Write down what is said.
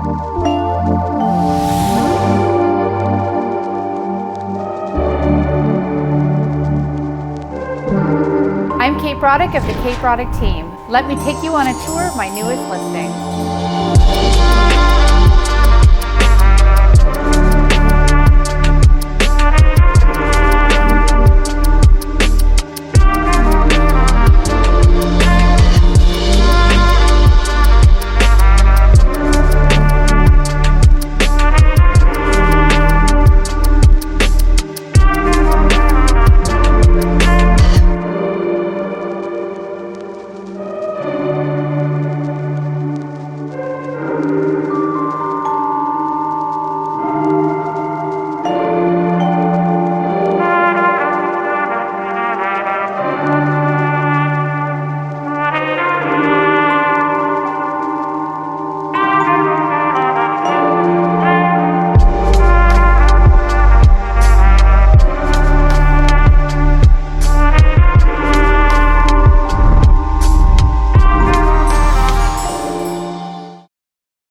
I'm Broddick of the Broddick team. Let me take you on a tour of my newest listing.